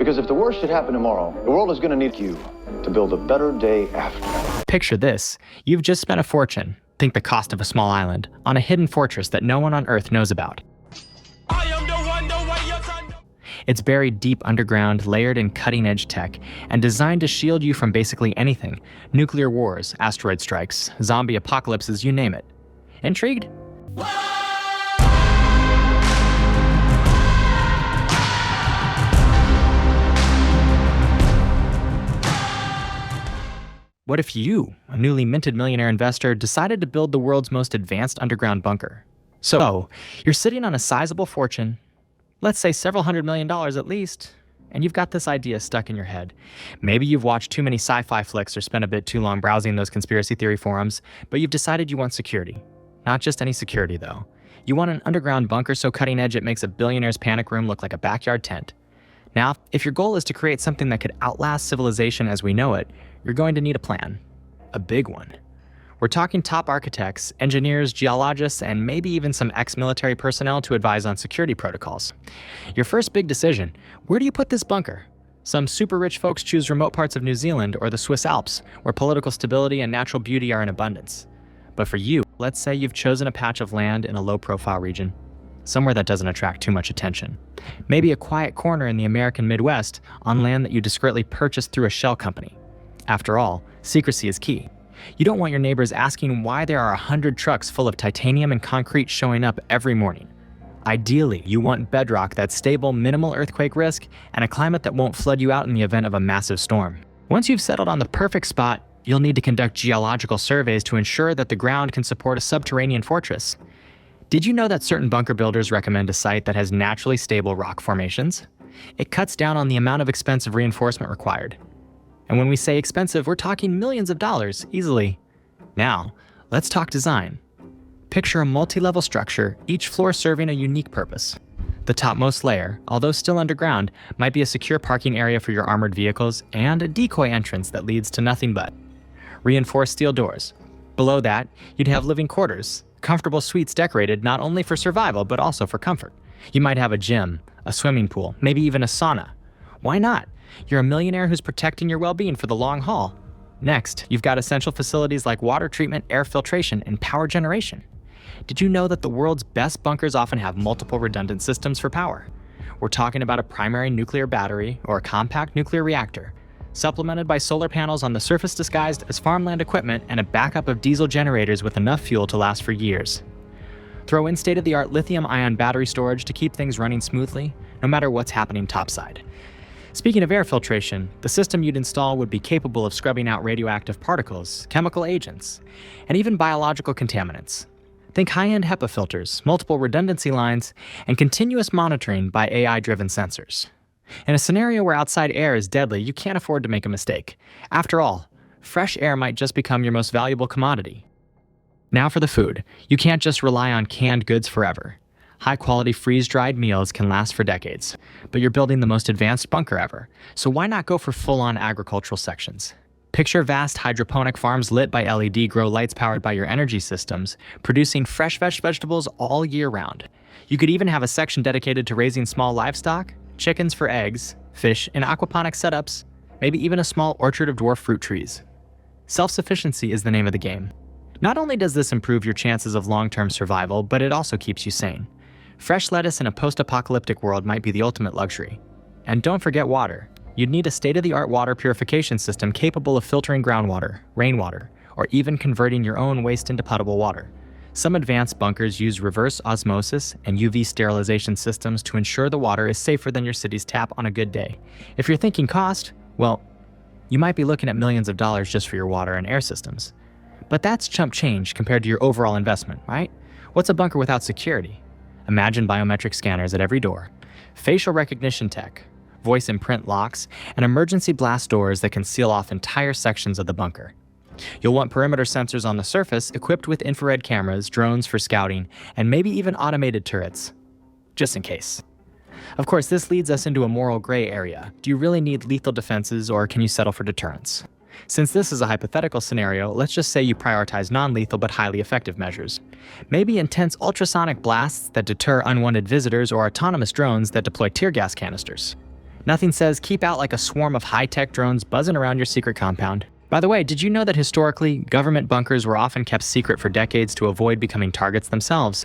Because if the worst should happen tomorrow, the world is going to need you to build a better day after. Picture this. You've just spent a fortune, think the cost of a small island, on a hidden fortress that no one on Earth knows about. It's buried deep underground, layered in cutting-edge tech, and designed to shield you from basically anything. Nuclear wars, asteroid strikes, zombie apocalypses, you name it. Intrigued? What if you, a newly minted millionaire investor, decided to build the world's most advanced underground bunker? So, you're sitting on a sizable fortune, let's say several $100 million at least, and you've got this idea stuck in your head. Maybe you've watched too many sci-fi flicks or spent a bit too long browsing those conspiracy theory forums, but you've decided you want security. Not just any security, though. You want an underground bunker so cutting edge it makes a billionaire's panic room look like a backyard tent. Now, if your goal is to create something that could outlast civilization as we know it, you're going to need a plan. A big one. We're talking top architects, engineers, geologists, and maybe even some ex-military personnel to advise on security protocols. Your first big decision, where do you put this bunker? Some super rich folks choose remote parts of New Zealand or the Swiss Alps, where political stability and natural beauty are in abundance. But for you, let's say you've chosen a patch of land in a low-profile region, somewhere that doesn't attract too much attention. Maybe a quiet corner in the American Midwest on land that you discreetly purchased through a shell company. After all, secrecy is key. You don't want your neighbors asking why there are 100 trucks full of titanium and concrete showing up every morning. Ideally, you want bedrock that's stable, minimal earthquake risk, and a climate that won't flood you out in the event of a massive storm. Once you've settled on the perfect spot, you'll need to conduct geological surveys to ensure that the ground can support a subterranean fortress. Did you know that certain bunker builders recommend a site that has naturally stable rock formations? It cuts down on the amount of expensive reinforcement required. And when we say expensive, we're talking millions of dollars, easily. Now, let's talk design. Picture a multi-level structure, each floor serving a unique purpose. The topmost layer, although still underground, might be a secure parking area for your armored vehicles and a decoy entrance that leads to nothing but reinforced steel doors. Below that, you'd have living quarters, comfortable suites decorated not only for survival but also for comfort. You might have a gym, a swimming pool, maybe even a sauna. Why not? You're a millionaire who's protecting your well-being for the long haul. Next, you've got essential facilities like water treatment, air filtration, and power generation. Did you know that the world's best bunkers often have multiple redundant systems for power? We're talking about a primary nuclear battery or a compact nuclear reactor, supplemented by solar panels on the surface disguised as farmland equipment and a backup of diesel generators with enough fuel to last for years. Throw in state-of-the-art lithium-ion battery storage to keep things running smoothly, no matter what's happening topside. Speaking of air filtration, the system you'd install would be capable of scrubbing out radioactive particles, chemical agents, and even biological contaminants. Think high-end HEPA filters, multiple redundancy lines, and continuous monitoring by AI-driven sensors. In a scenario where outside air is deadly, you can't afford to make a mistake. After all, fresh air might just become your most valuable commodity. Now for the food. You can't just rely on canned goods forever. High-quality freeze-dried meals can last for decades, but you're building the most advanced bunker ever, so why not go for full-on agricultural sections? Picture vast hydroponic farms lit by LED grow lights powered by your energy systems, producing fresh vegetables all year round. You could even have a section dedicated to raising small livestock, chickens for eggs, fish in aquaponic setups, maybe even a small orchard of dwarf fruit trees. Self-sufficiency is the name of the game. Not only does this improve your chances of long-term survival, but it also keeps you sane. Fresh lettuce in a post-apocalyptic world might be the ultimate luxury. And don't forget water. You'd need a state-of-the-art water purification system capable of filtering groundwater, rainwater, or even converting your own waste into potable water. Some advanced bunkers use reverse osmosis and UV sterilization systems to ensure the water is safer than your city's tap on a good day. If you're thinking cost, well, you might be looking at millions of dollars just for your water and air systems. But that's chump change compared to your overall investment, right? What's a bunker without security? Imagine biometric scanners at every door, facial recognition tech, voice and print locks, and emergency blast doors that can seal off entire sections of the bunker. You'll want perimeter sensors on the surface equipped with infrared cameras, drones for scouting, and maybe even automated turrets, just in case. Of course, this leads us into a moral gray area. Do you really need lethal defenses, or can you settle for deterrence? Since this is a hypothetical scenario, let's just say you prioritize non-lethal but highly effective measures. Maybe intense ultrasonic blasts that deter unwanted visitors or autonomous drones that deploy tear gas canisters. Nothing says keep out like a swarm of high-tech drones buzzing around your secret compound. By the way, did you know that historically, government bunkers were often kept secret for decades to avoid becoming targets themselves?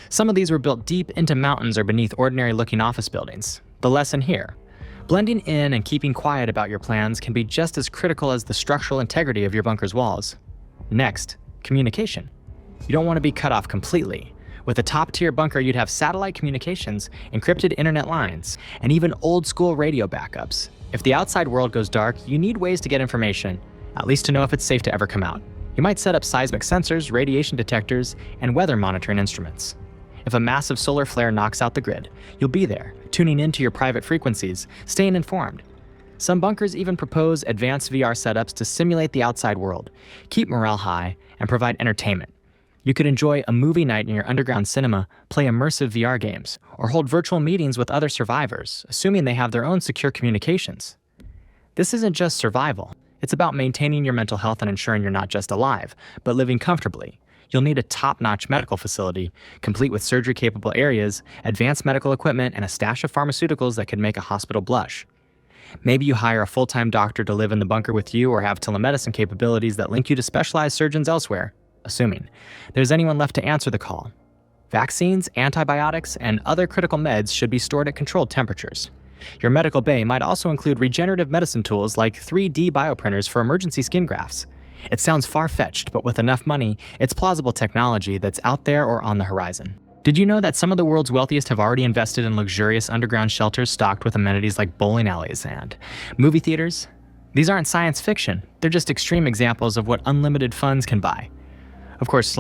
Some of these were built deep into mountains or beneath ordinary-looking office buildings. The lesson here: blending in and keeping quiet about your plans can be just as critical as the structural integrity of your bunker's walls. Next, communication. You don't want to be cut off completely. With a top-tier bunker, you'd have satellite communications, encrypted internet lines, and even old-school radio backups. If the outside world goes dark, you need ways to get information, at least to know if it's safe to ever come out. You might set up seismic sensors, radiation detectors, and weather monitoring instruments. If a massive solar flare knocks out the grid, you'll be there, tuning into your private frequencies, staying informed. Some bunkers even propose advanced VR setups to simulate the outside world, keep morale high, and provide entertainment. You could enjoy a movie night in your underground cinema, play immersive VR games, or hold virtual meetings with other survivors, assuming they have their own secure communications. This isn't just survival. It's about maintaining your mental health and ensuring you're not just alive, but living comfortably. You'll need a top-notch medical facility, complete with surgery-capable areas, advanced medical equipment, and a stash of pharmaceuticals that could make a hospital blush. Maybe you hire a full-time doctor to live in the bunker with you or have telemedicine capabilities that link you to specialized surgeons elsewhere, assuming there's anyone left to answer the call. Vaccines, antibiotics, and other critical meds should be stored at controlled temperatures. Your medical bay might also include regenerative medicine tools like 3D bioprinters for emergency skin grafts. It sounds far-fetched, but with enough money, it's plausible technology that's out there or on the horizon. Did you know that some of the world's wealthiest have already invested in luxurious underground shelters stocked with amenities like bowling alleys and movie theaters? These aren't science fiction. They're just extreme examples of what unlimited funds can buy. Of course,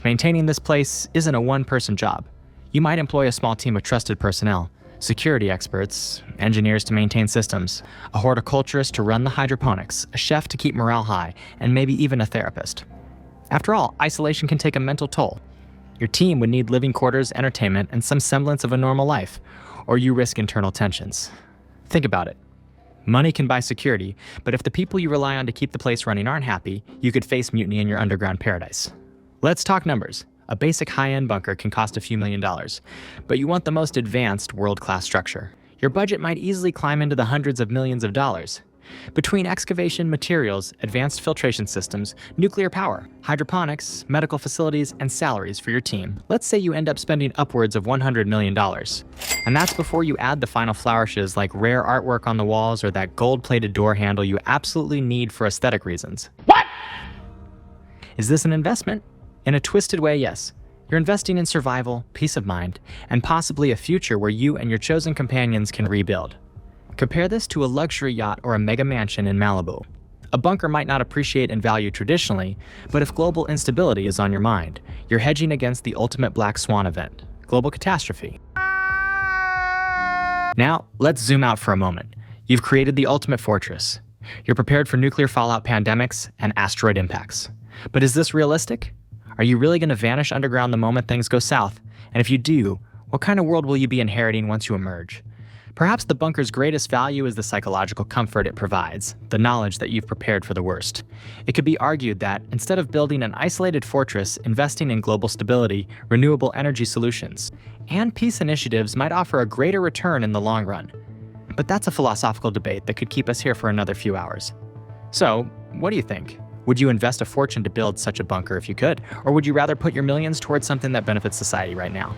maintaining this place isn't a one-person job. You might employ a small team of trusted personnel, security experts, engineers to maintain systems, a horticulturist to run the hydroponics, a chef to keep morale high, and maybe even a therapist. After all, isolation can take a mental toll. Your team would need living quarters, entertainment, and some semblance of a normal life, or you risk internal tensions. Think about it. Money can buy security, but if the people you rely on to keep the place running aren't happy, you could face mutiny in your underground paradise. Let's talk numbers. A basic high-end bunker can cost a few $1,000,000, but you want the most advanced world-class structure. Your budget might easily climb into the hundreds of millions of dollars. Between excavation materials, advanced filtration systems, nuclear power, hydroponics, medical facilities, and salaries for your team, let's say you end up spending upwards of $100 million. And that's before you add the final flourishes like rare artwork on the walls or that gold-plated door handle you absolutely need for aesthetic reasons. What? Is this an investment? In a twisted way, yes. You're investing in survival, peace of mind, and possibly a future where you and your chosen companions can rebuild. Compare this to a luxury yacht or a mega mansion in Malibu. A bunker might not appreciate in value traditionally, but if global instability is on your mind, you're hedging against the ultimate black swan event, global catastrophe. Now, let's zoom out for a moment. You've created the ultimate fortress. You're prepared for nuclear fallout, pandemics, and asteroid impacts. But is this realistic? Are you really going to vanish underground the moment things go south? And if you do, what kind of world will you be inheriting once you emerge? Perhaps the bunker's greatest value is the psychological comfort it provides, the knowledge that you've prepared for the worst. It could be argued that, instead of building an isolated fortress, investing in global stability, renewable energy solutions, and peace initiatives might offer a greater return in the long run. But that's a philosophical debate that could keep us here for another few hours. So, what do you think? Would you invest a fortune to build such a bunker if you could? Or would you rather put your millions towards something that benefits society right now?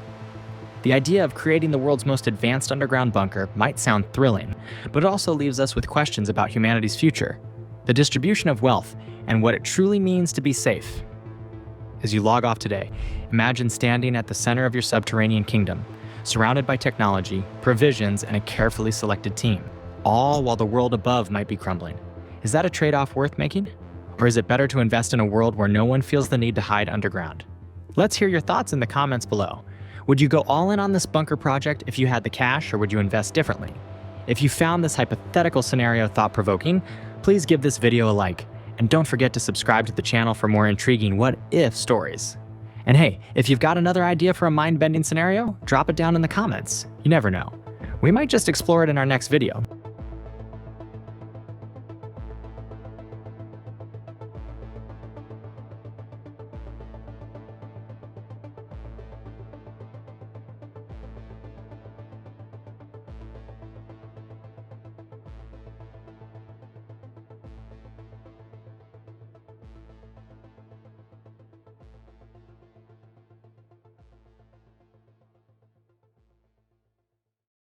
The idea of creating the world's most advanced underground bunker might sound thrilling, but it also leaves us with questions about humanity's future, the distribution of wealth, and what it truly means to be safe. As you log off today, imagine standing at the center of your subterranean kingdom, surrounded by technology, provisions, and a carefully selected team, all while the world above might be crumbling. Is that a trade-off worth making? Or is it better to invest in a world where no one feels the need to hide underground? Let's hear your thoughts in the comments below. Would you go all in on this bunker project if you had the cash, or would you invest differently? If you found this hypothetical scenario thought-provoking, please give this video a like, and don't forget to subscribe to the channel for more intriguing what-if stories. And hey, if you've got another idea for a mind-bending scenario, drop it down in the comments. You never know. We might just explore it in our next video.